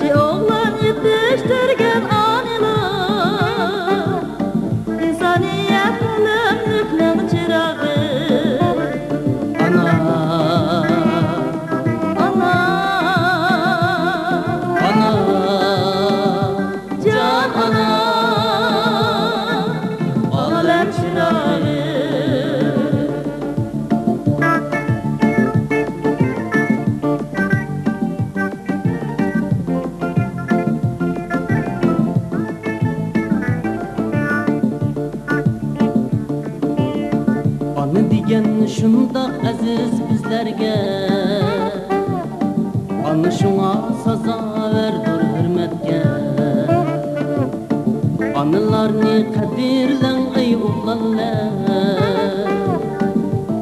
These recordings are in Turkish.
Yaxşı oğlan yetiştirgen anilar, İnsaniyet ömrüklerin çırağı. Ana, Ana, ana, can ana, alem çırağı. Ana degan shundoq aziz bizlarga, ana shunga sazoverdir hurmatga. Analarni qadrlang ey o'g'lonlar,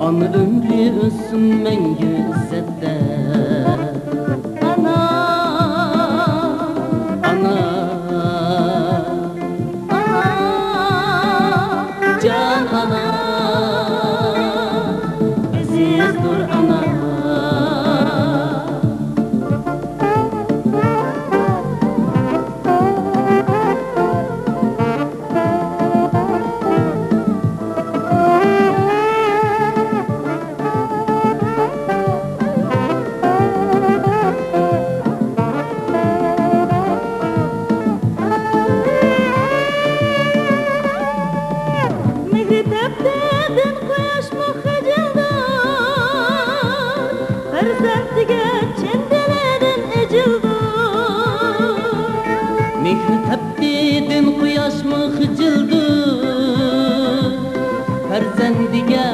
ana ömrü o'ssin mangu izzatda. Ana, Ana, ana, can ana, azizdir ana. Mehri tepdedin quyosh muhijildan, farzandiga chindiledin ejildan. mehri tapdidin quyosh mı hıcıldı, farzandiga